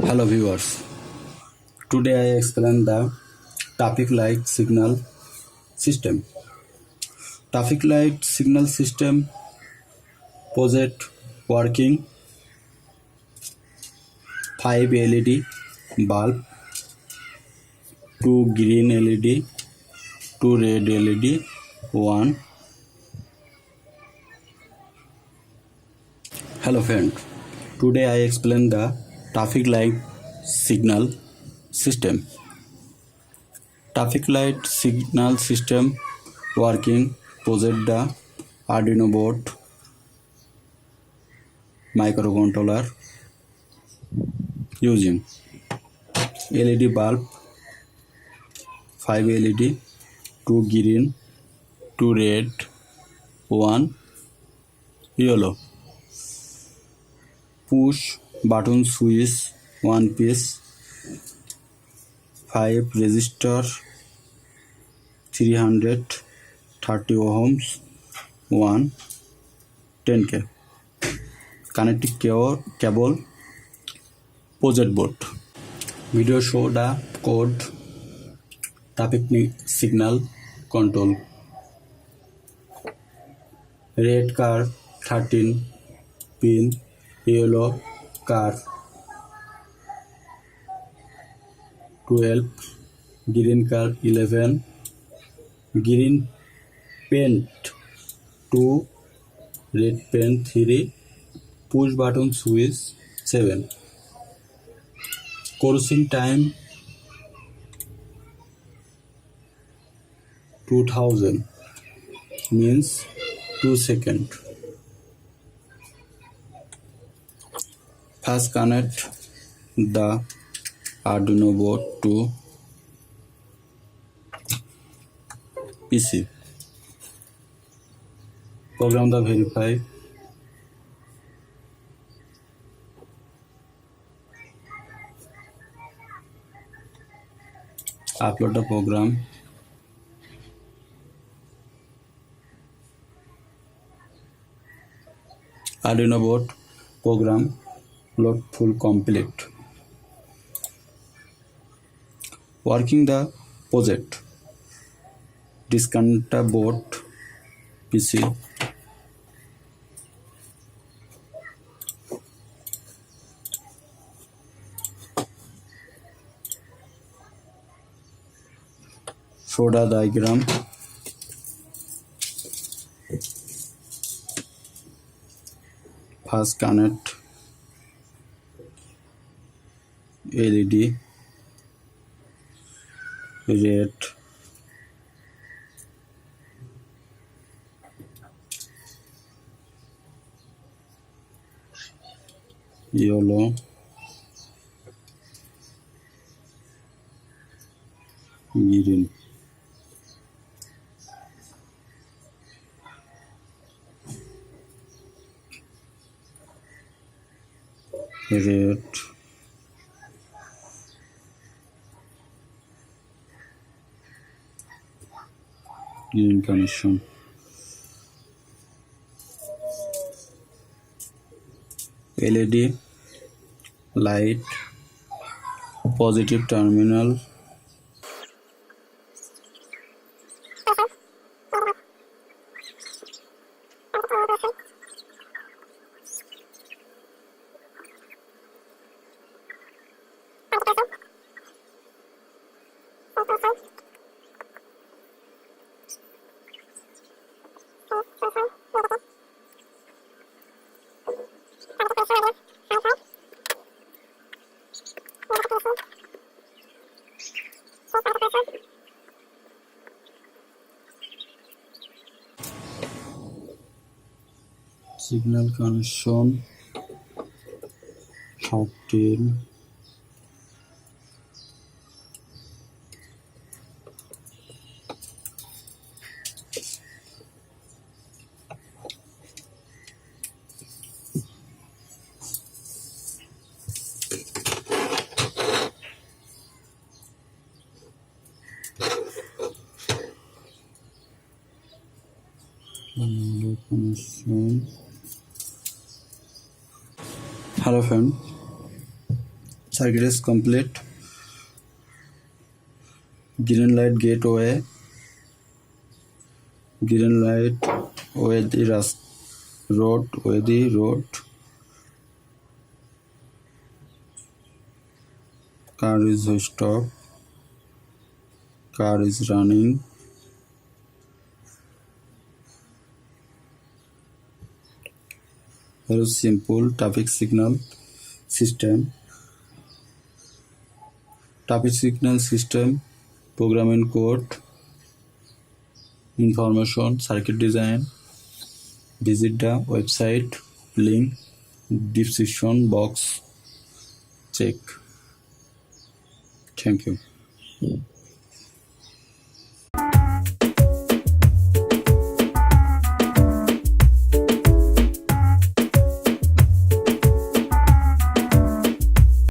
Hello viewers. Today I explain the traffic light signal system. Traffic light signal system project working 5 LED bulb, 2 green LED, 2 red LED, 1. Hello friend. Today I explain the traffic light signal system. Traffic light signal system working project the Arduino board microcontroller using LED bulb 5 LED, 2 green, 2 red, 1 yellow. Push button switch 1 piece, 5 resistor, 330 ohms, 1 10K. Connecting cable project board. Video show the code traffic signal control. Red car 13 pin, yellow car 12, green car 11, green paint 2, red paint 3, push button switch 7. Crossing time 2000 means 2 seconds. First connect the Arduino board to PC. Program the verify. Upload the program. Arduino board program load full complete. Working the project. Disconnect the board PC. Show the diagram. First connect LED red, yellow, green. Red, green connection. LED light positive terminal. Signal connection 13. Connection. Hello friend. circuit is complete. Green light gateway. Green light with the road. Car is stop. Car is running. Very simple traffic signal system. Traffic signal system, programming code, information, circuit design. Visit the website link description box. Check. Thank you.